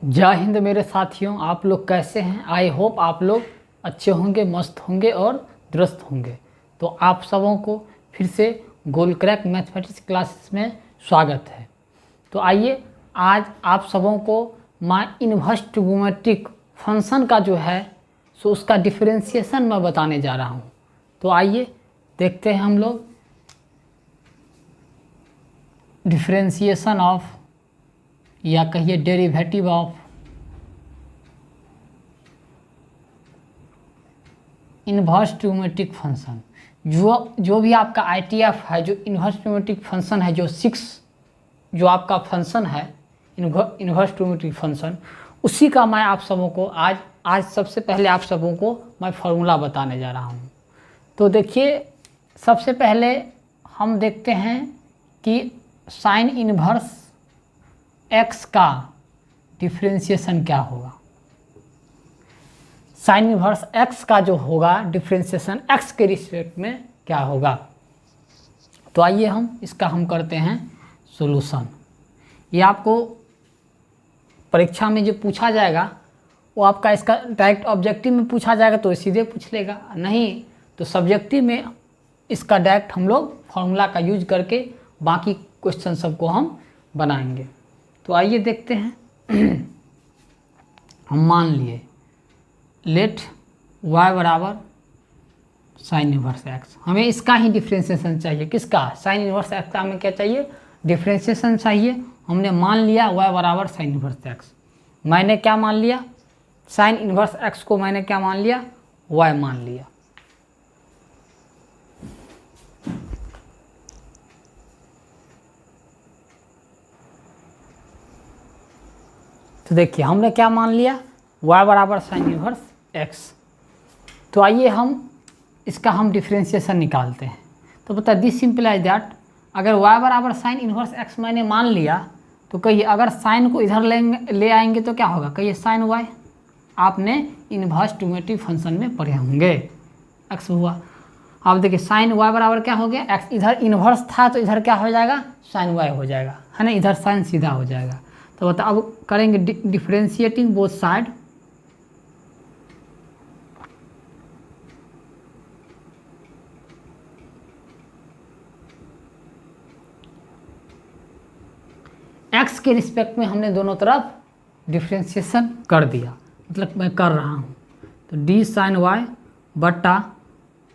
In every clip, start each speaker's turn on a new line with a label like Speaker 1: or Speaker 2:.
Speaker 1: जय हिंद मेरे साथियों, आप लोग कैसे हैं। आई होप आप लोग अच्छे होंगे, मस्त होंगे और दुरुस्त होंगे। तो आप सबों को फिर से गोल क्रैक मैथमेटिक्स क्लासेस में स्वागत है। तो आइए आज आप सबों को माय इनवर्स ट्रिग्नोमेट्रिक फंक्शन का जो है सो उसका डिफरेंशिएशन मैं बताने जा रहा हूँ। तो आइए देखते हैं हम लोग डिफरेंशिएशन ऑफ या कहिए derivative of inverse trigonometric function. जो भी आपका ITF है, जो इन्वर्स ट्रिग्नोमेट्रिक फंक्शन है, जो आपका फंक्शन है इन्वर्स ट्रिग्नोमेट्रिक फंक्शन, उसी का मैं आप सबों को आज सबसे पहले आप सबों को मैं फार्मूला बताने जा रहा हूँ। तो देखिए, सबसे पहले हम देखते हैं कि साइन इन्वर्स x का डिफरेंशिएशन क्या होगा। साइन इन्वर्स x का जो होगा डिफरेंशिएशन x के रिस्पेक्ट में क्या होगा। तो आइए हम करते हैं सॉल्यूशन। ये आपको परीक्षा में जो पूछा जाएगा वो आपका इसका डायरेक्ट ऑब्जेक्टिव में पूछा जाएगा तो सीधे पूछ लेगा, नहीं तो सब्जेक्टिव में इसका डायरेक्ट हम लोग फार्मूला का यूज करके बाकी क्वेश्चन सबको हम बनाएंगे। तो आइए देखते हैं। हम मान लिए लेट y बराबर साइन इन्वर्स x, हमें इसका ही डिफरेंशिएशन चाहिए। किसका? साइन इन्वर्स x का हमें क्या चाहिए? डिफरेंशिएशन चाहिए। हमने मान लिया y बराबर साइन इन्वर्स x। मैंने क्या मान लिया? साइन इन्वर्स x को मैंने क्या मान लिया? y मान लिया। तो देखिए हमने क्या मान लिया? y बराबर साइन इन्वर्स x। तो आइए इसका हम डिफरेंशिएशन निकालते हैं। तो पता दिस सिंपलाइज दैट, अगर y बराबर साइन इन्वर्स x मैंने मान लिया तो कहिए अगर साइन को इधर ले आएंगे तो क्या होगा? कहिए साइन y। आपने इन्वर्स ट्रिग्नोमेट्रिक फंक्शन में पढ़े होंगे, x हुआ। अब देखिए साइन y बराबर क्या हो गया? x इधर इन्वर्स था तो इधर क्या हो जाएगा? साइन y हो जाएगा, है ना। इधर साइन सीधा हो जाएगा। तो बता अब करेंगे डिफरेंशिएटिंग बोथ साइड। x के रिस्पेक्ट में हमने दोनों तरफ डिफरेंशिएशन कर दिया, मतलब मैं कर रहा हूँ। तो डी साइन y बटा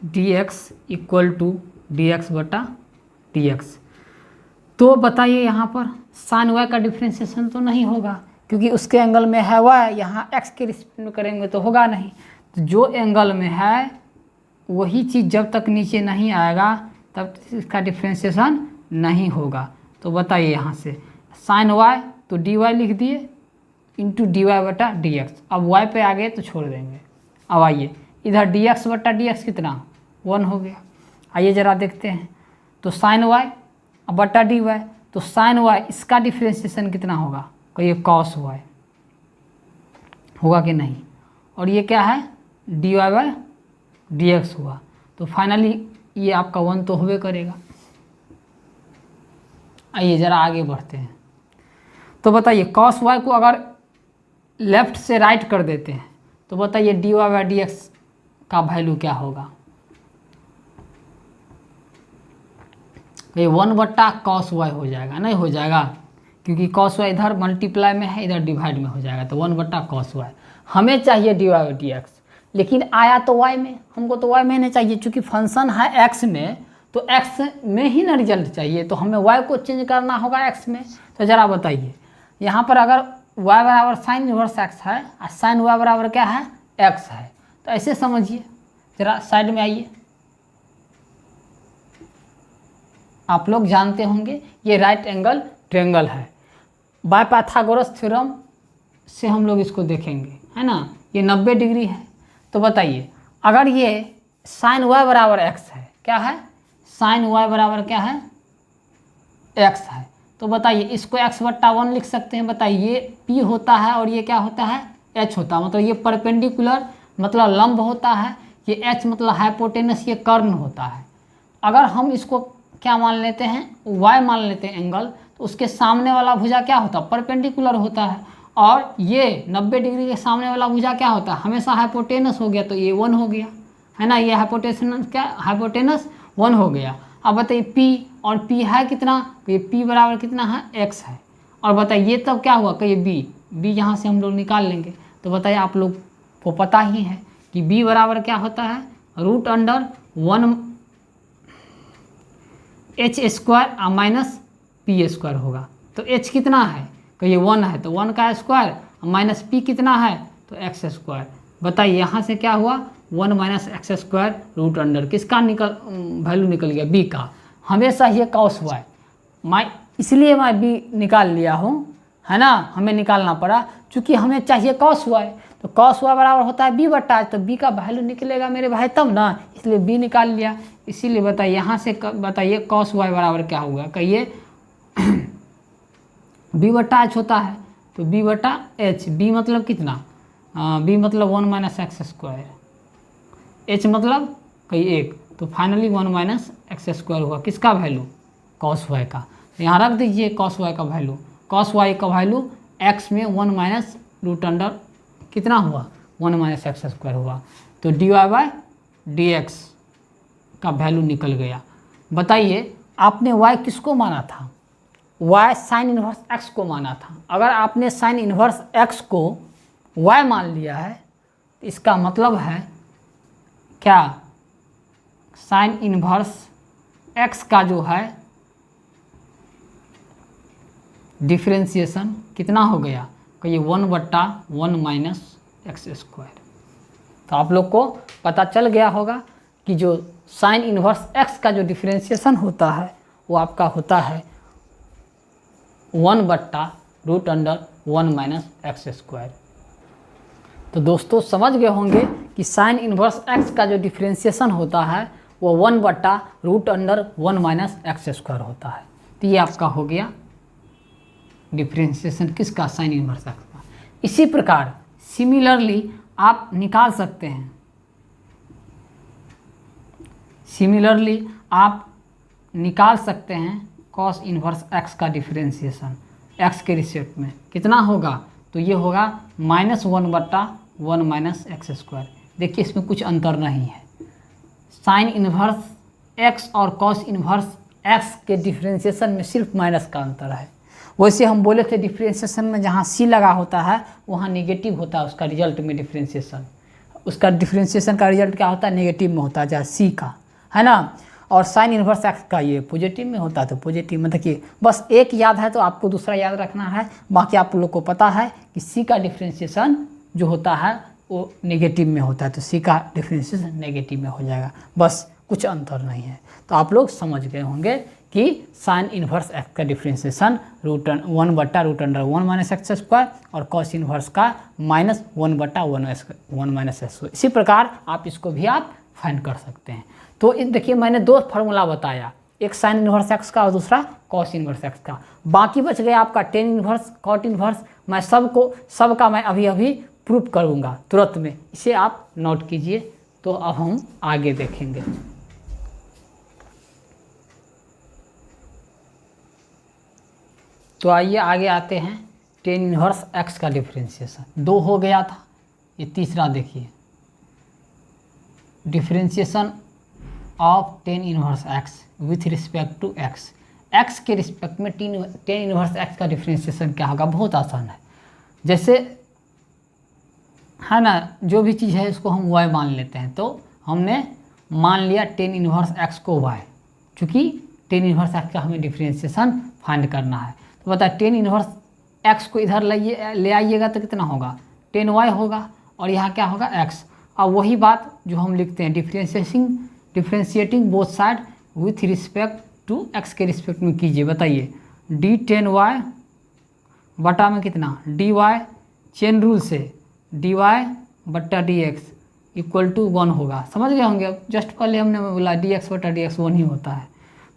Speaker 1: d x equal to d x बटा डी एक्स। तो बताइए यहाँ पर साइन y का डिफरेंशिएशन तो नहीं होगा क्योंकि उसके एंगल में है y, यहाँ x के रिस्पेक्ट में करेंगे तो होगा नहीं। तो जो एंगल में है वही चीज़ जब तक नीचे नहीं आएगा तब तक इसका डिफरेंशिएशन नहीं होगा। तो बताइए यहाँ से साइन y तो dy लिख दिए इंटू डी वाई बटा डी एक्स। अब y पे आ गए तो छोड़ देंगे। अब आइए इधर डी एक्स बटा डी एक्स कितना? 1 हो गया। आइए ज़रा देखते हैं। तो साइन y बटा डी वाई, तो साइन y इसका डिफरेंशिएशन कितना होगा? कहिए कॉस y होगा कि नहीं। और ये क्या है? D y by d x हुआ। तो फाइनली ये आपका 1 तो होवे करेगा। आइए ज़रा आगे बढ़ते हैं। तो बताइए कॉस y को अगर लेफ्ट से राइट कर देते हैं तो बताइए d y by d x का वैल्यू क्या होगा? ये 1 बट्टा कॉस y हो जाएगा, नहीं हो जाएगा क्योंकि कॉस y इधर मल्टीप्लाई में है, इधर डिवाइड में हो जाएगा। तो 1 बट्टा कॉस y। हमें चाहिए d y by d x, लेकिन आया तो y में, हमको तो y में नहीं चाहिए। चूँकि फंक्शन है x में तो x में ही ना रिजल्ट चाहिए, तो हमें y को चेंज करना होगा x में। तो ज़रा बताइए यहाँ पर अगर y बराबर साइन इन्वर्स x है और साइन y बराबर क्या है? x है। तो ऐसे समझिए, ज़रा साइड में आइए। आप लोग जानते होंगे ये राइट एंगल ट्रायंगल है। बाय पाइथागोरस थ्योरम से हम लोग इसको देखेंगे, है ना। ये 90 डिग्री है। तो बताइए अगर ये साइन y बराबर x है, क्या है? साइन y बराबर क्या है? x है। तो बताइए इसको x बट्टा 1 लिख सकते हैं। बताइए ये p होता है और ये क्या होता है? h होता है। मतलब ये परपेंडिकुलर मतलब लंब होता है, ये h मतलब हाइपोटेनस, ये कर्ण होता है। अगर हम इसको क्या मान लेते हैं? y मान लेते हैं एंगल, तो उसके सामने वाला भुजा क्या होता है? परपेंडिकुलर होता है। और ये 90 डिग्री के सामने वाला भुजा क्या होता है, हमेशा हाइपोटेनस हो गया, तो ये 1 हो गया, है ना, ये हाइपोटेनस क्या, हाइपोटेनस 1 हो गया। अब बताइए P, और P है कितना, तो ये P बराबर कितना है, x है। और बताइए तब क्या हुआ, कहिए B यहाँ से हम लोग निकाल लेंगे। तो बताइए आप लोग को पता ही है कि B बराबर क्या होता है, √1 h² माइनस p² होगा। तो h कितना है, कहिए 1 है, तो 1 का स्क्वायर माइनस p कितना है, तो x²। बताइए यहाँ से क्या हुआ, 1 माइनस x² किसका वैल्यू निकल गया, b का। हमेशा ये cos y, इसलिए मैं b निकाल लिया हूँ, है ना, हमें निकालना पड़ा क्योंकि हमें चाहिए cos y। तो cos y बराबर होता है b बटा, तो b का वैल्यू निकलेगा मेरे भाई तब ना, इसलिए b निकाल लिया। इसीलिए बताइए यहाँ से बताइए cos y बराबर क्या होगा, कहिए b बटा h होता है, तो b बटा h, b मतलब कितना, b मतलब 1 माइनस x², h मतलब कहिए 1, तो फाइनली 1 माइनस x² हुआ, किसका वैल्यू, cos y का। तो यहाँ रख दीजिए cos y का वैल्यू, cos y का वैल्यू x में 1 माइनस √, कितना हुआ, 1 माइनस x² हुआ, तो dy/dx का वैल्यू निकल गया। बताइए आपने y किसको माना था, y साइन इन्वर्स x को माना था। अगर आपने साइन इन्वर्स x को y मान लिया है, तो इसका मतलब है क्या, साइन इन्वर्स x का जो है डिफरेंशिएशन कितना हो गया, कहिए 1/1 माइनस x²। तो आप लोग को पता चल गया होगा कि जो साइन इन्वर्स x का जो डिफरेंशिएशन होता है वो आपका होता है 1/√1 माइनस x²। तो दोस्तों समझ गए होंगे कि साइन इन्वर्स x का जो डिफरेंशिएशन होता है वो 1/√1 माइनस x² होता है। तो ये आपका हो गया डिफरेंशिएशन किसका, साइन इन्वर्स x का। इसी प्रकार सिमिलरली आप निकाल सकते हैं, सिमिलरली आप निकाल सकते हैं cos इन्वर्स x का डिफरेंशिएशन x के रिस्पेक्ट में कितना होगा, तो ये होगा -1/1 माइनस x²। देखिए इसमें कुछ अंतर नहीं है, साइन इन्वर्स x और cos इन्वर्स x के डिफरेंशिएशन में सिर्फ माइनस का अंतर है। वैसे हम बोले थे डिफरेंशिएशन में जहाँ c लगा होता है वहाँ नेगेटिव होता है उसका रिजल्ट में डिफरेंशिएशन, उसका डिफरेंशिएशन का रिजल्ट क्या होता है, नेगेटिव में होता है जहाँ c का, है ना। और साइन इन्वर्स x का ये पॉजिटिव में होता है, तो पॉजिटिव में देखिए बस एक याद है तो आपको दूसरा याद रखना है, बाकी आप लोग को पता है कि c का डिफरेंशिएशन जो होता है वो नेगेटिव में होता है, तो c का डिफरेंशिएशन नेगेटिव में हो जाएगा, बस कुछ अंतर नहीं है। तो आप लोग समझ गए होंगे कि साइन इन्वर्स x का डिफरेंशिएशन 1/√1 माइनस x² और cos इन्वर्स का -1/1 माइनस x²। इसी प्रकार आप इसको भी आप फाइंड कर सकते हैं। तो देखिए मैंने दो फार्मूला बताया, एक साइन इन्वर्स x का और दूसरा cos इन्वर्स x का। बाकी बच गया आपका टेन इन्वर्स, कॉट इन्वर्स। मैं सबका मैं अभी प्रूफ करूँगा तुरंत में, इसे आप नोट कीजिए। तो अब हम आगे देखेंगे। तो आइए आगे आते हैं, टेन इन्वर्स x का डिफरेंशिएशन 2 हो गया था, ये तीसरा देखिए, differentiation of tan inverse x with respect to x के रिस्पेक्ट में टेन इन्वर्स x का डिफरेंशिएशन क्या होगा, बहुत आसान है। जैसे है ना, जो भी चीज़ है इसको हम y मान लेते हैं, तो हमने मान लिया टेन इन्वर्स x को y, चूँकि टेन इन्वर्स x का हमें डिफरेंशिएशन फाइंड करना है। तो बता टेन इन्वर्स x को इधर ले आइएगा तो कितना होगा, 10y होगा, और यहाँ क्या होगा x। अब वही बात जो हम लिखते हैं differentiating both side with respect to x के रिस्पेक्ट में कीजिए। बताइए d10y बटा में कितना dy, चेन रूल से dy बटा dx इक्वल टू 1 होगा। समझ गए होंगे, जस्ट पहले हमने बोला dx बटा dx 1 ही होता है।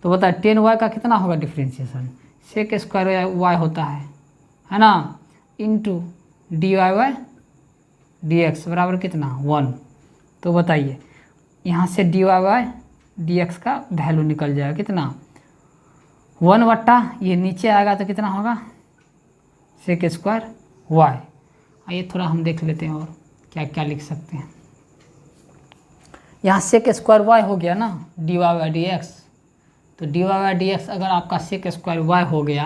Speaker 1: तो बताए 10y का कितना होगा डिफरेंशिएशन, सेक स्क्वायर y होता है ना, इंटू dy/dx बराबर कितना 1। तो बताइए यहाँ से dy/dx का वैल्यू निकल जाएगा कितना 1 बट्टा, ये नीचे आएगा तो कितना होगा सेक स्क्वायर वाई। आइए थोड़ा हम देख लेते हैं और क्या क्या लिख सकते हैं। यहाँ सेक स्क्वायर वाई हो गया ना, d y by d x. तो d y by d x अगर आपका सेक स्क्वायर वाई हो गया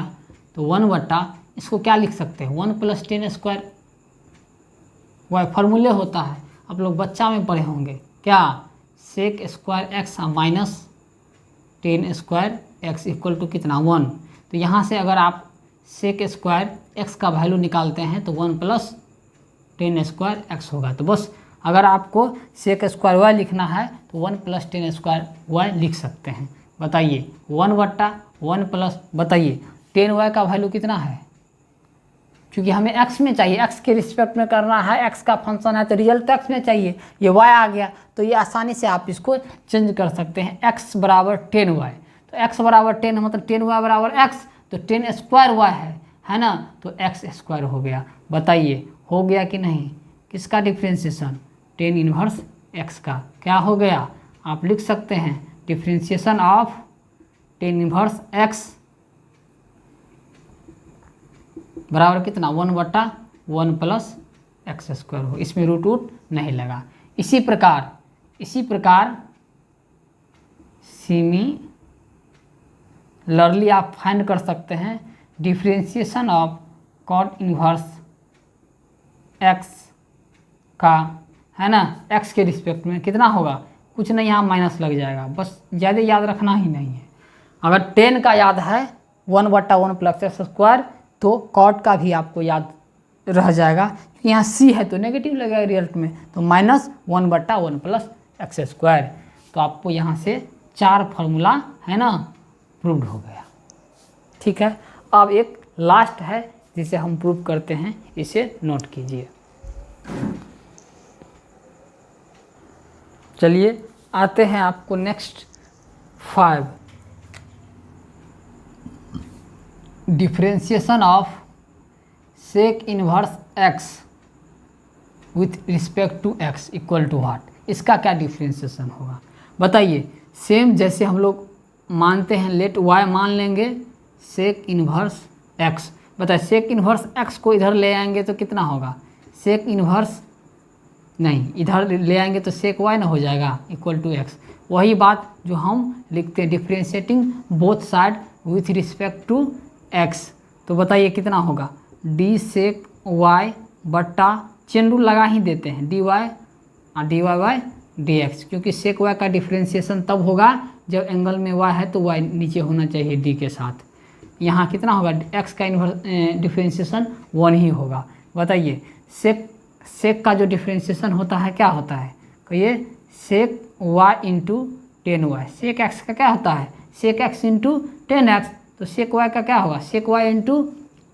Speaker 1: तो 1 इसको क्या लिख सकते हैं, 1 + 10 स्क्वायर वाई। फार्मूले होता है, आप लोग बच्चा में पढ़े होंगे क्या, sec square x minus 10 square x equal to कितना 1। तो यहाँ से अगर आप सेक स्क्वायर एक्स का वैल्यू निकालते हैं तो 1 + 10 स्क्वायर एक्स होगा। तो बस अगर आपको सेक स्क्वायर वाई लिखना है तो 1 + 10 स्क्वायर वाई लिख सकते हैं। बताइए 1/1 बताइए 10 वाई का वैल्यू कितना है, क्योंकि हमें एक्स में चाहिए, एक्स के रिस्पेक्ट में करना है, एक्स का फंक्शन है तो रिजल्ट तो एक्स में चाहिए। ये वाई आ गया तो ये आसानी से आप इसको चेंज कर सकते हैं, x = 10 वाई। तो x = 10 मतलब 10 वाई बराबर x, तो 10 स्क्वायर वाई है ना, तो x स्क्वायर हो गया। बताइए हो गया कि नहीं, किसका डिफ्रेंशिएशन, 10 इनवर्स x का क्या हो गया, आप लिख सकते हैं डिफ्रेंशिएशन ऑफ 10 इनवर्स x बराबर कितना 1/1 + x स्क्वायर हो। इसमें रूट नहीं लगा। इसी प्रकार सिमिलरली आप फाइंड कर सकते हैं differentiation of cot inverse x का, है ना, x के रिस्पेक्ट में कितना होगा, कुछ नहीं, यहाँ माइनस लग जाएगा, बस ज़्यादा याद रखना ही नहीं है। अगर 10 का याद है 1/1 + x स्क्वायर तो कॉट का भी आपको याद रह जाएगा, क्योंकि यहाँ c है तो नेगेटिव लगेगा रिजल्ट में, तो -1/1 + x स्क्वायर। तो आपको यहाँ से 4 फार्मूला है ना प्रूव्ड हो गया। ठीक है, अब एक लास्ट है जिसे हम प्रूव करते हैं, इसे नोट कीजिए। चलिए आते हैं आपको next 5, differentiation of sec inverse x with respect to x equal to what. इसका क्या डिफ्रेंशिएशन होगा बताइए। सेम जैसे हम लोग मानते हैं, लेट y मान लेंगे सेक इनवर्स x। बताइए सेक इनवर्स x को इधर ले आएंगे तो कितना होगा, सेक इनवर्स नहीं, इधर ले आएंगे तो सेक y ना हो जाएगा इक्वल टू x। वही बात जो हम लिखते हैं differentiating both side with respect to x। तो बताइए कितना होगा, डी सेक y बट्टा चेन रूल लगा ही देते हैं, dy और dy बाई dx, क्योंकि सेक y का डिफ्रेंशिएशन तब होगा जब एंगल में y है तो y नीचे होना चाहिए d के साथ। यहाँ कितना होगा, x का डिफ्रेंशिएशन 1 ही होगा। बताइए सेक का जो डिफ्रेंशिएशन होता है क्या होता है, कहिए सेक y × 10y। सेक x का क्या होता है, सेक x × 10x। तो सेक y का क्या होगा, सेक y ×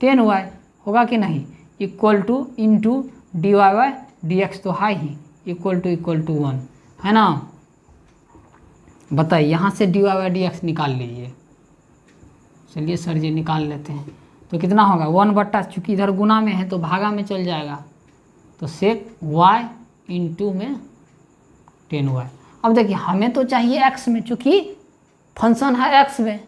Speaker 1: 10y होगा कि नहीं, equal to into d y by d x तो है ही, इक्वल टू 1 है ना। बताइए यहाँ से d y by d x निकाल लीजिए। चलिए सर जी निकाल लेते हैं, तो कितना होगा 1/, चूँकि इधर गुना में है तो भागा में चल जाएगा, तो सेक y × 10y। अब देखिए हमें तो चाहिए x में, चूँकि फंक्शन है x में,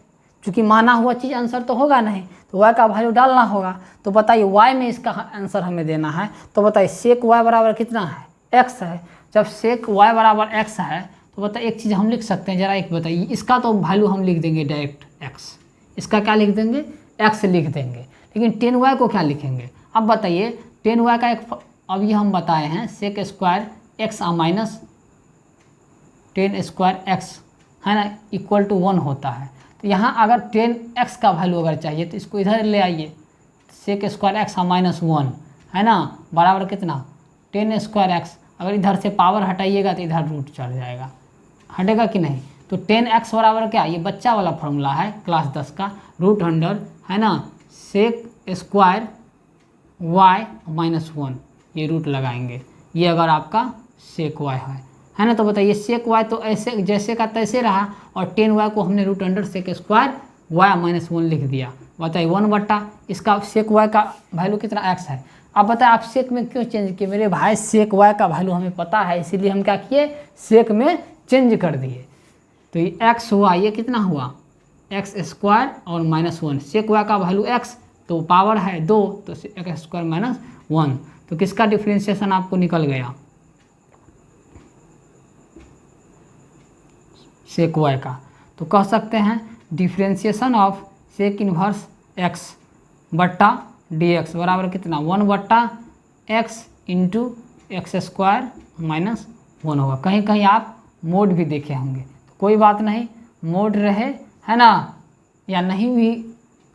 Speaker 1: चूँकि माना हुआ चीज़ आंसर तो होगा नहीं, तो y का वैल्यू डालना होगा। तो बताइए y में इसका आंसर हमें देना है, तो बताइए सेक y बराबर कितना है, x है। जब सेक y बराबर x है तो बताइए एक चीज़ हम लिख सकते हैं, ज़रा एक बताइए, इसका तो वैल्यू हम लिख देंगे डायरेक्ट x, इसका क्या लिख देंगे x लिख देंगे, लेकिन 10y को क्या लिखेंगे। अब बताइए 10y का एक, अभी हम बताए हैं sec square x minus 10 square x है ना इक्वल टू 1 होता है। तो यहाँ अगर 10x का वैल्यू अगर चाहिए तो इसको इधर ले आइए, सेक स्क्वायर x -1 है ना बराबर कितना 10 स्क्वायर x। अगर इधर से पावर हटाइएगा तो इधर रूट चढ़ जाएगा, हटेगा कि नहीं। तो 10x बराबर क्या, ये बच्चा वाला फॉर्मूला है क्लास 10 का, √100 है ना सेक स्क्वायर y -1, ये रूट लगाएंगे, ये अगर आपका सेक y है ना। तो बताइए सेक y तो ऐसे जैसे का तैसे रहा, और 10y को हमने √100 सेक स्क्वायर y -1 लिख दिया। बताइए 1/, इसका सेक y का वैल्यू कितना x है। अब बताए आप सेक में क्यों चेंज किए, मेरे भाई सेक y का वैल्यू हमें पता है, इसीलिए हम क्या किए सेक में चेंज कर दिए। तो ये x हुआ, ये कितना हुआ x² और -1, सेक y का वैल्यू x तो पावर है 2, तो एक्स स्क्वायर माइनस 1, तो किसका डिफ्रेंशिएशन आपको निकल गया, सेक वाई का। तो कह सकते हैं differentiation of sec inverse x बट्टा डी एक्स बराबर कितना, 1/x into x square minus 1 होगा। कहीं कहीं आप मोड भी देखे होंगे, तो कोई बात नहीं, मोड रहे है ना, या नहीं भी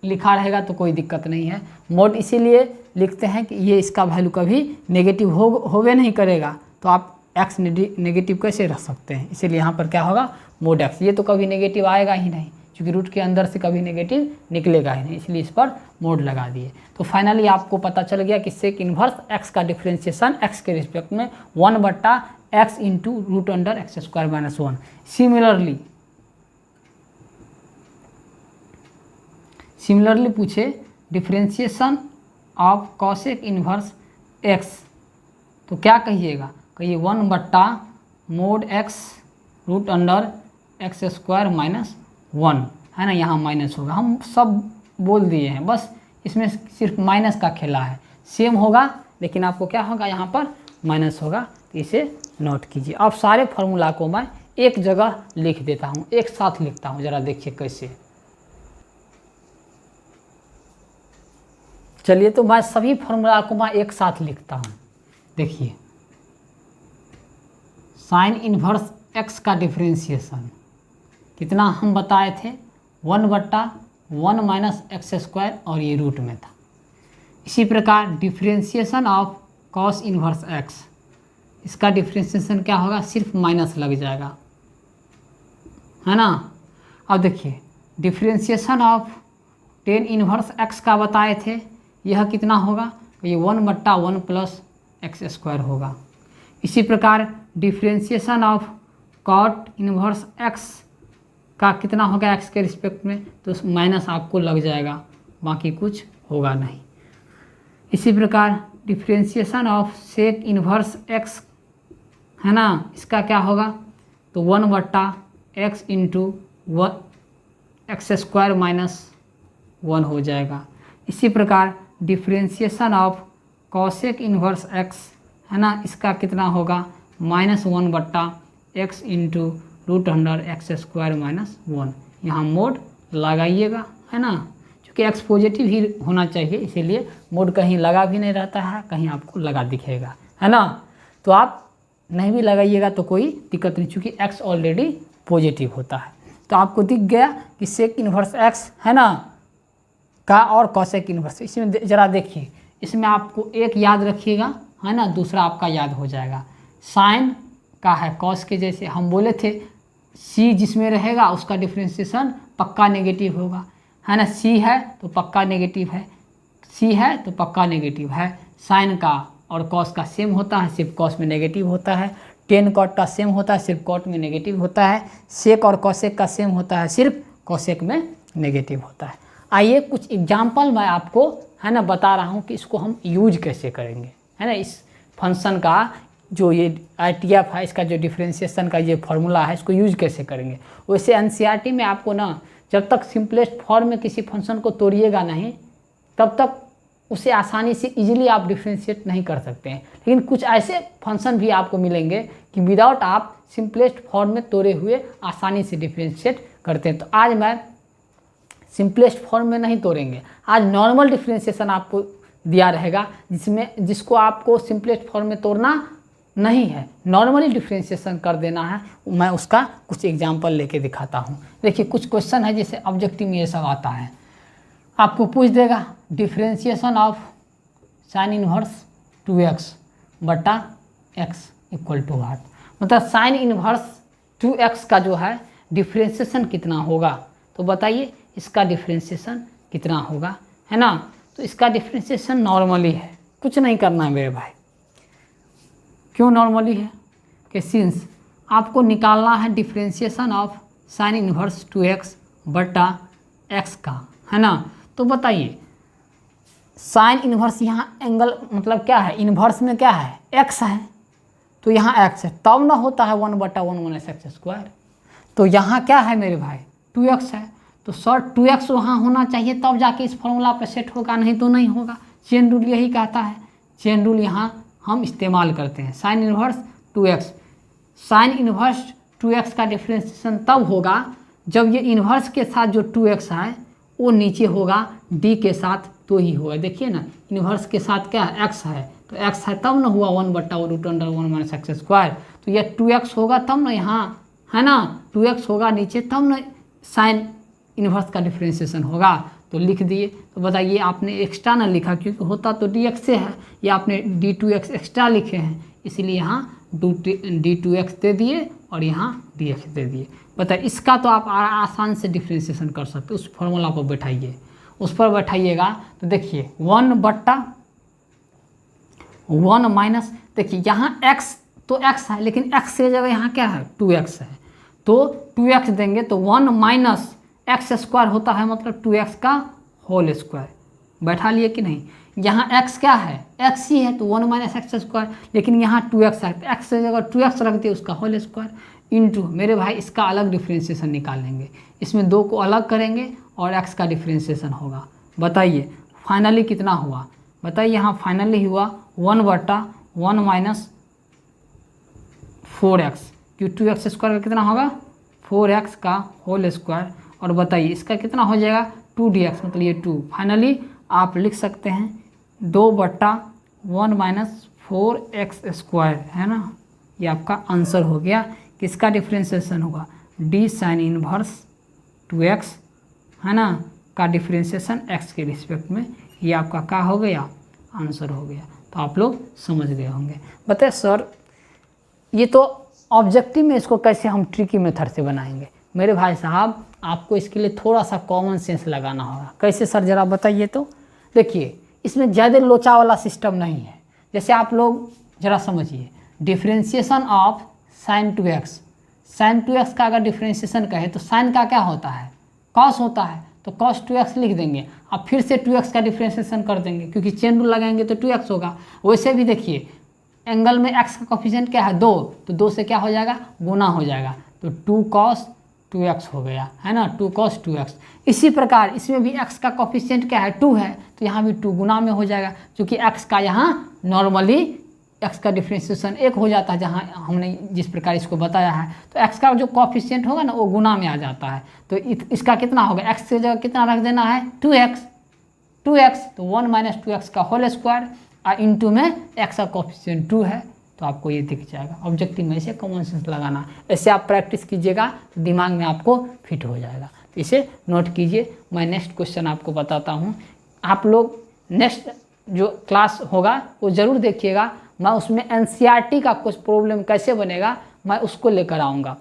Speaker 1: लिखा रहेगा तो कोई दिक्कत नहीं है। मोड इसीलिए लिखते हैं कि ये इसका वैल्यू कभी नेगेटिव होवे नहीं करेगा, तो आप एक्स नेगेटिव कैसे रख सकते हैं, इसीलिए यहाँ पर क्या होगा मोड एक्स। ये तो कभी नेगेटिव आएगा ही नहीं, क्योंकि रूट के अंदर से कभी नेगेटिव निकलेगा ही नहीं, इसलिए इस पर मोड लगा दिए। तो फाइनली आपको पता चल गया कि सेक इन्वर्स एक्स का डिफ्रेंशिएशन एक्स के रिस्पेक्ट में 1/x into root under x square minus 1। Similarly पूछे differentiation of cosec inverse x, तो क्या कहिएगा, कहिए 1/mod x root under x square minus 1 है ना, यहाँ माइनस होगा, हम सब बोल दिए हैं, बस इसमें सिर्फ माइनस का खेला है, सेम होगा लेकिन आपको क्या होगा यहाँ पर माइनस होगा, तो इसे नोट कीजिए। अब सारे फार्मूला को मैं एक जगह लिख देता हूँ, एक साथ लिखता हूँ, ज़रा देखिए कैसे। चलिए तो मैं सभी फार्मूला को मैं एक साथ लिखता हूँ। देखिए साइन इन्वर्स एक्स का डिफ्रेंशिएशन कितना हम बताए थे, 1/1 माइनस एक्स स्क्वायर, और ये रूट में था। इसी प्रकार differentiation of cos inverse x, इसका डिफ्रेंशिएशन क्या होगा, सिर्फ माइनस लग जाएगा है ना। अब देखिए differentiation of tan inverse x का बताए थे, यह कितना होगा, ये 1/1 प्लस एक्स स्क्वायर होगा। इसी प्रकार differentiation of cot inverse x का कितना होगा एक्स के रिस्पेक्ट में, तो माइनस आपको लग जाएगा, बाकी कुछ होगा नहीं। इसी प्रकार differentiation of sec inverse x है ना, इसका क्या होगा, तो 1/x into x square minus 1 हो जाएगा। इसी प्रकार differentiation of cosec inverse x है ना, इसका कितना होगा, -1/x into root under x square minus 1। यहाँ मोड लगाइएगा है ना, क्योंकि एक्स पॉजिटिव ही होना चाहिए, इसीलिए मोड कहीं लगा भी नहीं रहता है, कहीं आपको लगा दिखेगा है ना। तो आप नहीं भी लगाइएगा तो कोई दिक्कत नहीं, क्योंकि एक्स ऑलरेडी पॉजिटिव होता है। तो आपको दिख गया कि सेक इन्वर्स एक्स है ना का और कॉसेक इन्वर्स, इसमें ज़रा देखिए, इसमें आपको एक याद रखिएगा है ना, दूसरा आपका याद हो जाएगा। साइन का है कॉस के जैसे, हम बोले थे सी जिसमें रहेगा उसका डिफ्रेंशिएशन पक्का नेगेटिव होगा है ना, सी है तो पक्का नेगेटिव है, सी है तो पक्का नेगेटिव है। साइन का और कॉस का सेम होता है, सिर्फ कॉस में नेगेटिव होता है। टेन कॉट का सेम होता है, सिर्फ कॉट में नेगेटिव होता है। सेक और कॉसेक का सेम होता है, सिर्फ कॉसेक में नेगेटिव होता है। आइए कुछ एग्जाम्पल मैं आपको है ना बता रहा हूँ कि इसको हम यूज कैसे करेंगे है ना। इस फंक्शन का जो ये ITF है, इसका जो डिफ्रेंशिएशन का ये फार्मूला है, इसको यूज कैसे करेंगे। वैसे NCERT में आपको ना जब तक सिंपलेस्ट फॉर्म में किसी फंक्शन को तोड़िएगा नहीं, तब तक उसे आसानी से इजीली आप डिफ्रेंशिएट नहीं कर सकते हैं। लेकिन कुछ ऐसे फंक्शन भी आपको मिलेंगे कि विदाउट आप सिंपलेस्ट फॉर्म में तोड़े हुए आसानी से डिफ्रेंशिएट करते हैं। तो आज मैं सिंपलेस्ट फॉर्म में नहीं तोड़ेंगे, आज नॉर्मल डिफ्रेंशिएशन आपको दिया रहेगा, जिसको आपको सिंपलेस्ट फॉर्म में तोड़ना नहीं है, नॉर्मली डिफ्रेंशिएशन कर देना है। मैं उसका कुछ एग्जांपल लेके दिखाता हूँ। देखिए कुछ क्वेश्चन है जैसे ऑब्जेक्टिव में ये सब आता है, आपको पूछ देगा differentiation of sine inverse 2x बटा x इक्वल टू व्हाट, मतलब साइन इन्वर्स 2x का जो है डिफ्रेंशिएशन कितना होगा। तो बताइए इसका डिफ्रेंशिएशन कितना होगा है ना। तो इसका डिफ्रेंशिएशन नॉर्मली है, कुछ नहीं करना है मेरे भाई। क्यों नॉर्मली है कि सिंस आपको निकालना है differentiation of sine inverse 2x बटा x का है ना। तो बताइए साइन इन्वर्स यहाँ एंगल मतलब क्या है, इन्वर्स में क्या है x है, तो यहाँ x है, तब ना होता है 1/1 माइनस एक्स स्क्वायर। तो यहाँ क्या है मेरे भाई 2x है, तो सर 2x वहाँ होना चाहिए तब जाके इस फॉर्मूला पर सेट होगा, नहीं तो नहीं होगा। चेन रूल यही कहता है, चेन रूल यहाँ हम इस्तेमाल करते हैं। Sign inverse 2x, sign inverse 2x का डिफ्रेंशिएशन तब होगा जब ये इन्वर्स के साथ जो 2x है वो नीचे होगा d के साथ तो ही होगा। देखिए ना, इन्वर्स के साथ क्या है, x है, तो x है तब ना हुआ 1/√1 - x²। तो ये 2x होगा तब ना यहाँ, है ना, 2x होगा नीचे तब ना साइन इन्वर्स का डिफ्रेंशिएशन होगा। तो लिख दिए। तो बताइए, आपने एक्स्ट्रा ना लिखा क्योंकि होता तो dx से है, या आपने d2x एक्स्ट्रा लिखे हैं, इसीलिए यहाँ d2x दे दिए और यहाँ dx दे दिए। बताइए, इसका तो आप आसान से डिफ्रेंशिएशन कर सकते, उस फॉर्मूला पर बैठाइए, उस पर बैठाइएगा तो देखिए 1/1 माइनस, देखिए यहाँ x तो x है, लेकिन x की जगह यहाँ क्या है, 2x है, तो 2x देंगे तो 1 माइनस x² होता है, मतलब 2x का होल स्क्वायर। बैठा लिए कि नहीं, यहाँ x क्या है, x ही है, तो 1 माइनस x², लेकिन यहाँ 2x है, तो x की जगह 2x रख दिए, उसका होल स्क्वायर इंटू, मेरे भाई इसका अलग डिफ्रेंशिएशन निकालेंगे, इसमें 2 को अलग करेंगे और x का डिफ्रेंशिएशन होगा। बताइए फाइनली कितना हुआ, बताइए, यहाँ फाइनली हुआ 1/1 माइनस 4x, क्यों 2x² का कितना होगा 4x का होल स्क्वायर, और बताइए इसका कितना हो जाएगा 2dx, मतलब ये 2। फाइनली आप लिख सकते हैं 2/1 माइनस 4x², है ना, ये आपका आंसर हो गया। किसका डिफ्रेंशिएशन होगा, d साइन इनवर्स 2x, है ना, का डिफ्रेंशिएशन x के रिस्पेक्ट में, ये आपका क्या हो गया, आंसर हो गया। तो आप लोग समझ गए होंगे। बताए सर ये तो ऑब्जेक्टिव में इसको कैसे हम ट्रिकी मेथड से बनाएंगे। मेरे भाई साहब, आपको इसके लिए थोड़ा सा कॉमन सेंस लगाना होगा। कैसे सर, ज़रा बताइए तो। देखिए, इसमें ज़्यादा लोचा वाला सिस्टम नहीं है। जैसे आप लोग ज़रा समझिए, differentiation of sine 2x, sign 2x का अगर डिफ्रेंशिएशन कहे तो साइन का क्या होता है, कॉस होता है, तो कॉस 2x लिख देंगे, अब फिर से 2x का डिफ्रेंशिएशन कर देंगे, क्योंकि चेन रूल लगाएंगे तो 2x होगा। वैसे भी देखिए, एंगल में x का कोफिशिएंट क्या है 2, तो 2 से क्या हो जाएगा, गुना हो जाएगा, तो 2 cos 2x हो गया, है ना, 2 cos 2x। इसी प्रकार इसमें भी x का कोफिशिएंट क्या है 2 है, तो यहाँ भी 2 गुना में हो जाएगा, क्योंकि x का यहाँ नॉर्मली x का डिफ्रेंशिएशन 1 हो जाता है, जहाँ हमने जिस प्रकार इसको बताया है, तो x का जो कोफिशिएंट होगा ना वो गुना में आ जाता है। तो इसका कितना होगा, x की जगह कितना रख देना है 2x, तो 1 माइनस 2x का होल स्क्वायर, और इंटू में x का कोफिशिएंट 2 है, तो आपको ये दिख जाएगा। ऑब्जेक्टिव में ऐसे कॉमन सेंस लगाना, ऐसे आप प्रैक्टिस कीजिएगा तो दिमाग में आपको फिट हो जाएगा। तो इसे नोट कीजिए। मैं नेक्स्ट क्वेश्चन आपको बताता हूँ। आप लोग नेक्स्ट जो क्लास होगा वो ज़रूर देखिएगा, मैं उसमें NCERT का कुछ प्रॉब्लम कैसे बनेगा मैं उसको लेकर आऊँगा,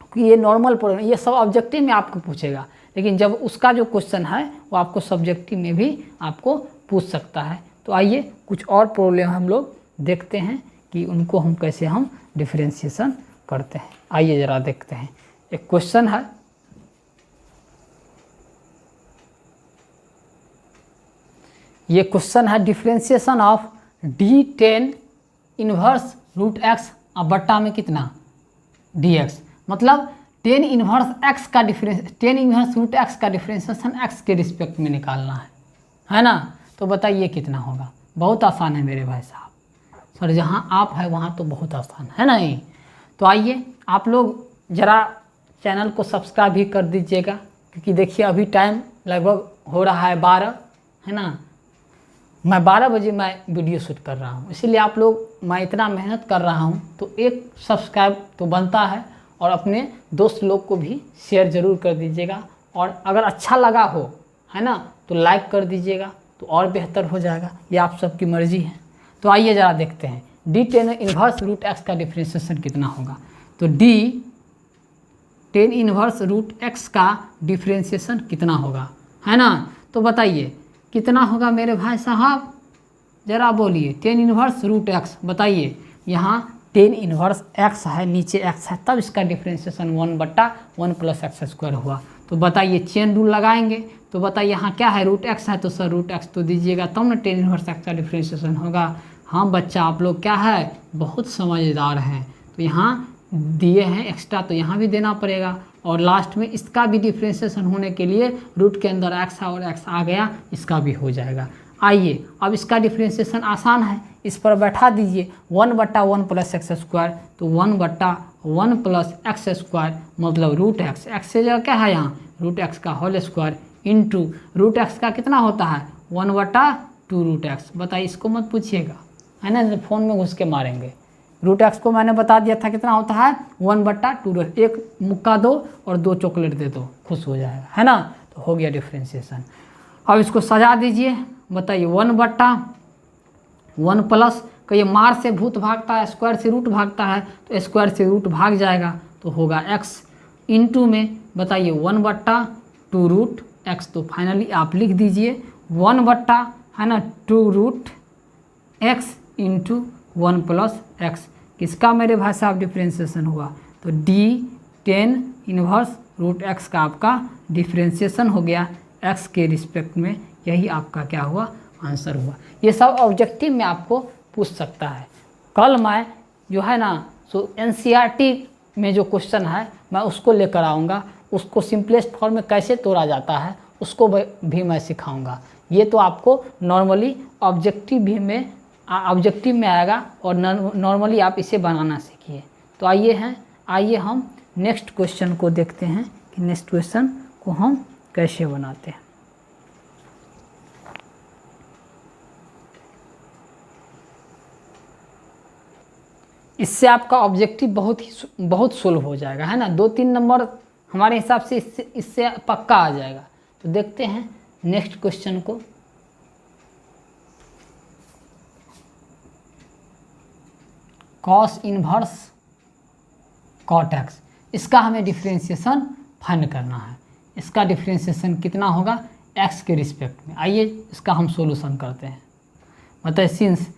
Speaker 1: क्योंकि ये नॉर्मल प्रॉब्लम, ये सब ऑब्जेक्टिव में आपको पूछेगा, लेकिन जब उसका जो क्वेश्चन है वो आपको सब्जेक्टिव में भी आपको पूछ सकता है। तो आइए कुछ और प्रॉब्लम हम लोग देखते हैं कि उनको हम कैसे हम डिफरेंशिएशन करते हैं। आइए ज़रा देखते हैं। एक क्वेश्चन है, ये क्वेश्चन है differentiation of d10 inverse root x और बट्टा में कितना dx, मतलब 10 इन्वर्स x का डिफरेंस 10 इन्वर्स रूट x का डिफरेंशिएशन x के रिस्पेक्ट में निकालना है ना। तो बताइए कितना होगा। बहुत आसान है मेरे भाई साहब, सर जहाँ आप है वहाँ तो बहुत आसान है ना। नहीं तो आइए आप लोग ज़रा चैनल को सब्सक्राइब भी कर दीजिएगा, क्योंकि देखिए अभी टाइम लगभग हो रहा है 12, है ना। मैं 12 बजे मैं वीडियो शूट कर रहा हूँ, इसीलिए आप लोग, मैं इतना मेहनत कर रहा हूँ तो एक सब्सक्राइब तो बनता है, और अपने दोस्त लोग को भी शेयर ज़रूर कर दीजिएगा, और अगर अच्छा लगा हो, है ना, तो लाइक कर दीजिएगा तो और बेहतर हो जाएगा। ये आप सबकी मर्ज़ी है। तो आइए ज़रा देखते हैं d10 इन्वर्स रूट एक्स का डिफरेंशिएशन कितना होगा। तो d10 इन्वर्स रूट एक्स का डिफरेंशिएशन कितना होगा, है ना। तो बताइए कितना होगा मेरे भाई साहब, ज़रा बोलिए। 10 इन्वर्स रूट एक्स, बताइए यहाँ 10 इन्वर्स एक्स है, नीचे एक्स है, तब इसका डिफरेंशिएशन 1/1 + x² हुआ। तो बताइए चेन रूल लगाएंगे, तो बताइए यहाँ क्या है रूट एक्स है, तो सर रूट एक्स तो दीजिएगा तब ना 10 इन्वर्स एक्स का डिफरेंशिएशन होगा। हाँ बच्चा आप लोग क्या है बहुत समझदार हैं, तो यहाँ दिए हैं एक्स्ट्रा तो यहाँ भी देना पड़ेगा, और लास्ट में इसका भी डिफ्रेंशिएशन होने के लिए रूट के अंदर x और x आ गया, इसका भी हो जाएगा। आइए अब इसका डिफ्रेंशिएशन आसान है, इस पर बैठा दीजिए 1/1 + x², तो 1/1 + x² मतलब रूट x, x से जगह क्या है यहाँ रूट x का whole square into root x का कितना होता है 1/2 रूट x। बताइए, इसको मत पूछिएगा, है ना, फ़ोन में घुस के मारेंगे। रूट x को मैंने बता दिया था कितना होता है 1/2, एक मुक्का दो और 2 चॉकलेट दे दो, खुश हो जाएगा, है ना। तो हो गया डिफ्रेंशिएशन। अब इसको सजा दीजिए, बताइए 1/1 प्लस कहिए मार से भूत भागता है, स्क्वायर से रूट भागता है, तो स्क्वायर से रूट भाग जाएगा, तो होगा x इंटू में बताइए 1/2 रूट x। तो फाइनली आप लिख दीजिए 1/2 रूट x इंटू 1 + x। किसका मेरे भाई साहब डिफ्रेंशिएशन हुआ, तो D10 इनवर्स रूट x का आपका डिफ्रेंशिएशन हो गया x के रिस्पेक्ट में। यही आपका क्या हुआ आंसर हुआ। ये सब ऑब्जेक्टिव में आपको पूछ सकता है। कल मैं जो है ना सो NCERT में जो क्वेश्चन है मैं उसको लेकर आऊँगा, उसको सिंपलेस्ट फॉर्म में कैसे तोड़ा जाता है उसको भी मैं सिखाऊंगा। ये तो आपको नॉर्मली ऑब्जेक्टिव में आएगा और नॉर्मली आप इसे बनाना सीखिए। तो आइए हम नेक्स्ट क्वेश्चन को देखते हैं कि नेक्स्ट क्वेश्चन को हम कैसे बनाते हैं। इससे आपका ऑब्जेक्टिव बहुत सोल्व हो जाएगा, है ना। 2-3 नंबर हमारे हिसाब से इससे पक्का आ जाएगा। तो देखते हैं नेक्स्ट क्वेश्चन को। कॉस इनवर्स कॉट x, इसका हमें डिफ्रेंशिएशन फाइंड करना है। इसका डिफ्रेंशिएशन कितना होगा x के रिस्पेक्ट में। आइए इसका हम सॉल्यूशन करते हैं। बताइए, सिंस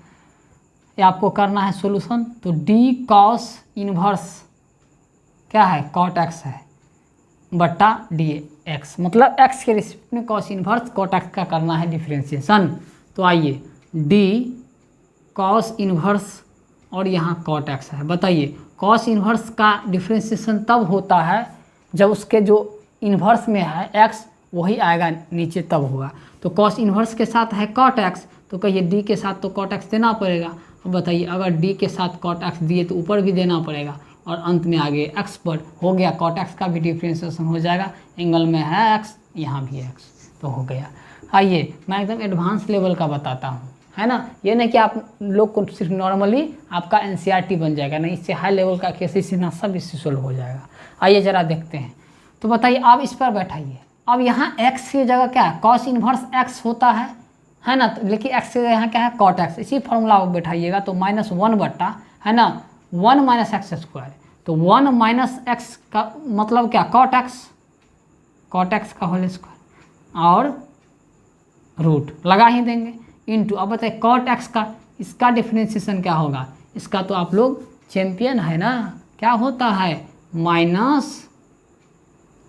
Speaker 1: ये आपको करना है सॉल्यूशन, तो d कॉस इनवर्स क्या है कॉट x है बटा dx, मतलब x के रिस्पेक्ट में कॉस इनवर्स कॉट x का करना है डिफ्रेंशिएशन। तो आइए d कॉस इनवर्स और यहाँ कॉट x है। बताइए, कॉस इनवर्स का डिफ्रेंशिएशन तब होता है जब उसके जो इन्वर्स में है x वही आएगा नीचे, तब होगा। तो कॉस इन्वर्स के साथ है कॉट x, तो कहिए d के साथ तो कॉट x देना पड़ेगा। अब बताइए, अगर d के साथ कॉट x दिए तो ऊपर भी देना पड़ेगा और अंत में आगे x पर हो गया। कॉट x का भी डिफ्रेंशिएशन हो जाएगा, एंगल में है x, यहाँ भी x, तो हो गया। आइए मैं एकदम एडवांस लेवल का बताता हूँ, है ना। ये नहीं कि आप लोग को सिर्फ नॉर्मली आपका NCERT बन जाएगा, नहीं, इससे हाई लेवल का कैसे सीना सब इससे सोल्व हो जाएगा। आइए ज़रा देखते हैं। तो बताइए, आप इस पर बैठाइए। अब यहाँ x की जगह क्या है कॉस इनवर्स x होता है ना, लेकिन x की जगह यहाँ क्या है कॉट x। इसी फॉर्मूला को बैठाइएगा तो -1 बटा है ना 1 - x²। तो 1 - x का मतलब क्या कॉट x का होल स्क्वायर और रूट लगा ही देंगे इंटू। अब बताइए कॉट x का इसका डिफ्रेंशिएशन क्या होगा, इसका तो आप लोग चैंपियन है ना, क्या होता है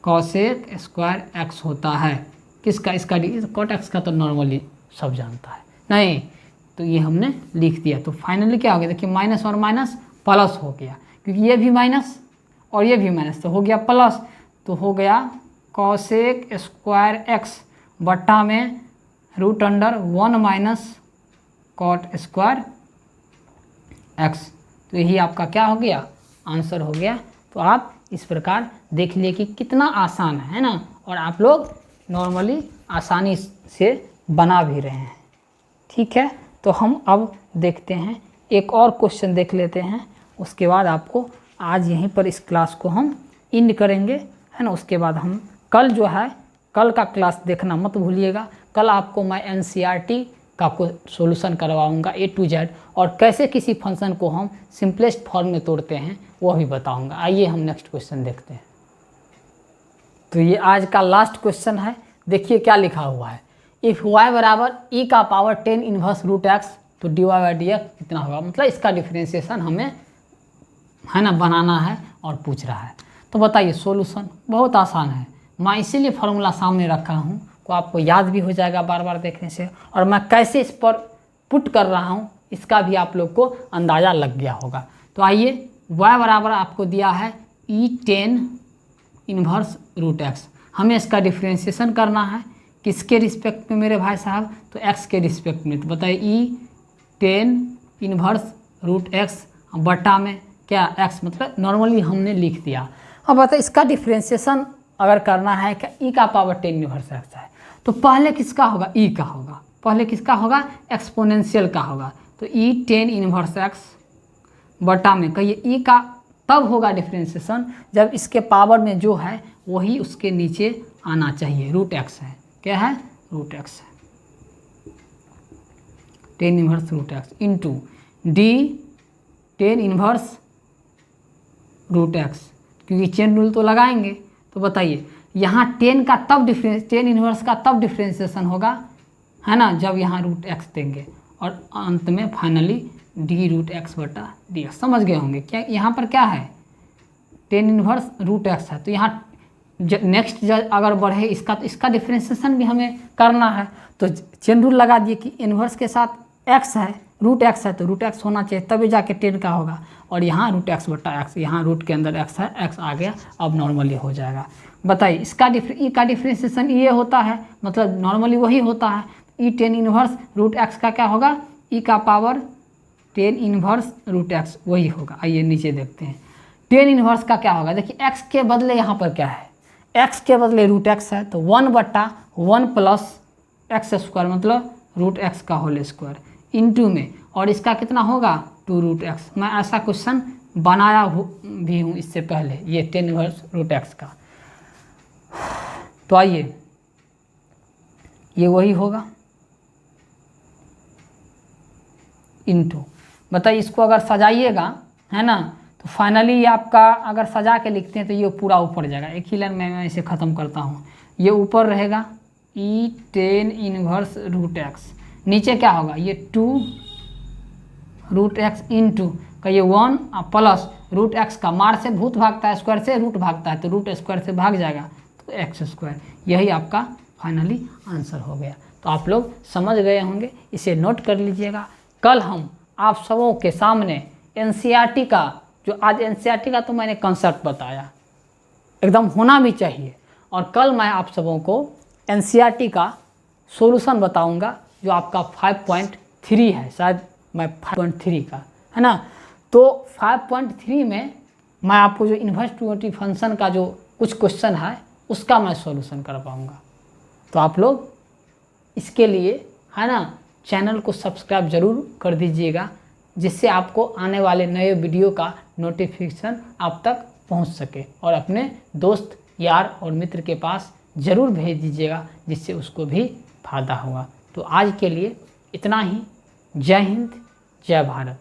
Speaker 1: -cosec स्क्वायर x होता है। किसका, इसका कॉट x का तो नॉर्मली सब जानता है, नहीं तो ये हमने लिख दिया। तो फाइनली क्या हो गया, देखिए माइनस और माइनस प्लस हो गया, क्योंकि ये भी माइनस और ये भी माइनस, तो हो गया प्लस। तो हो गया cosec स्क्वायर x बट्टा में √1 - कॉट स्क्वायर x। तो यही आपका क्या हो गया आंसर हो गया। तो आप इस प्रकार देख लिए कि कितना आसान है ना, और आप लोग नॉर्मली आसानी से बना भी रहे हैं। ठीक है, तो हम अब देखते हैं एक और क्वेश्चन देख लेते हैं, उसके बाद आपको आज यहीं पर इस क्लास को हम एंड करेंगे, है ना। उसके बाद हम कल जो है कल का क्लास देखना मत भूलिएगा। कल आपको मैं NCERT का सॉल्यूशन करवाऊंगा A to Z, और कैसे किसी फंक्शन को हम सिंपलेस्ट फॉर्म में तोड़ते हैं वो भी बताऊंगा। आइए हम नेक्स्ट क्वेश्चन देखते हैं। तो ये आज का लास्ट क्वेश्चन है, देखिए क्या लिखा हुआ है। इफ़ y बराबर e⁻10 इनवर्स रूट x, तो dy/dx कितना होगा, मतलब इसका डिफ्रेंशिएशन हमें है ना बनाना है और पूछ रहा है। तो बताइए सॉल्यूशन बहुत आसान है, मैं इसीलिए फार्मूला सामने रखा हूँ को आपको याद भी हो जाएगा बार बार देखने से, और मैं कैसे इस पर पुट कर रहा हूँ इसका भी आप लोग को अंदाज़ा लग गया होगा। तो आइए y बराबर आपको दिया है E10 इन्वर्स रूट एक्स। हमें इसका डिफ्रेंशिएशन करना है किसके रिस्पेक्ट में मेरे भाई साहब, तो एक्स के रिस्पेक्ट में। तो बताइए ई टेन इन्वर्स रूट एक्स बटा में क्या एक्स, मतलब नॉर्मली हमने लिख दिया। अब बताइए इसका डिफ्रेंशिएशन अगर करना है क्या, ई का पावर 10 इन्वर्स एक्स है तो पहले किसका होगा, ई का होगा। पहले किसका होगा, एक्सपोनेंशियल का होगा। तो ई 10 इन्वर्स एक्स बटा में कहिए ई का तब होगा डिफ्रेंशिएशन जब इसके पावर में जो है वही उसके नीचे आना चाहिए। रूट एक्स है, क्या है, रूट एक्स है, 10 inverse root x into d 10 inverse root x, क्योंकि चेन रूल तो लगाएंगे। तो बताइए यहाँ 10 का तब 10 इन्वर्स का तब डिफ्रेंशिएशन होगा, है ना, जब यहाँ रूट एक्स देंगे और अंत में फाइनली डी रूट एक्स बटा डी एक्स। समझ गए होंगे क्या, यहाँ पर क्या है 10 इन्वर्स रूट एक्स है। तो यहाँ नेक्स्ट अगर बढ़े इसका, तो इसका डिफ्रेंशिएशन भी हमें करना है। तो चेन रूल लगा दिए कि इन्वर्स के साथ एक्स है, रूट एक्स है, तो रूट एक्स होना चाहिए तभी जाके 10 का होगा। और यहाँ रूट एक्स बटा एक्स, यहाँ रूट के अंदर एक्स है, एक्स आ गया, अब नॉर्मली हो जाएगा। बताइए इसका ई का डिफ्रेंशिएशन ये होता है, मतलब नॉर्मली वही होता है। ई 10 इन्वर्स रूट एक्स का क्या होगा, ई का पावर 10 इन्वर्स रूट एक्स वही होगा। आइए नीचे देखते हैं 10 इन्वर्स का क्या होगा। देखिए एक्स के बदले यहाँ पर क्या है, एक्स के बदले रूट एक्स है, तो 1/1 प्लस एक्स स्क्वायर मतलब रूट एक्स का होल स्क्वायर इंटू में, और इसका कितना होगा 2 रूट एक्स। मैं ऐसा क्वेश्चन बनाया भी हूँ इससे पहले, ये 10 इन्वर्स रूट एक्स का। तो आइए ये वही होगा इंटू, बताइए इसको अगर सजाइएगा, है ना, तो फाइनली ये आपका अगर सजा के लिखते हैं तो ये पूरा ऊपर जाएगा। एक ही लाइन में मैं इसे ख़त्म करता हूँ, ये ऊपर रहेगा ई 10 इन्वर्स रूट एक्स, नीचे क्या होगा ये 2 रूट एक्स इंटू का ये 1 प्लस रूट एक्स का मार से भूत भागता है, स्क्वायर से रूट भागता है, तो रूट स्क्वायर से भाग जाएगा तो एक्स स्क्वायर। यही आपका फाइनली आंसर हो गया। तो आप लोग समझ गए होंगे, इसे नोट कर लीजिएगा। कल हम आप सबों के सामने एनसीईआरटी का, जो आज एनसीईआरटी का तो मैंने कंसेप्ट बताया, एकदम होना भी चाहिए, और कल मैं आप सबों को एनसीईआरटी का सॉल्यूशन बताऊंगा जो आपका 5.3 है, शायद मैं 5.3 का, है ना। तो 5.3 में मैं आपको जो इन्वर्स ट्रिगोनोमेट्री फंक्शन का जो कुछ क्वेश्चन है उसका मैं सॉल्यूशन कर पाऊँगा। तो आप लोग इसके लिए, है ना, चैनल को सब्सक्राइब ज़रूर कर दीजिएगा, जिससे आपको आने वाले नए वीडियो का नोटिफिकेशन आप तक पहुंच सके, और अपने दोस्त यार और मित्र के पास ज़रूर भेज दीजिएगा, जिससे उसको भी फ़ायदा होगा। तो आज के लिए इतना ही। जय हिंद, जय भारत।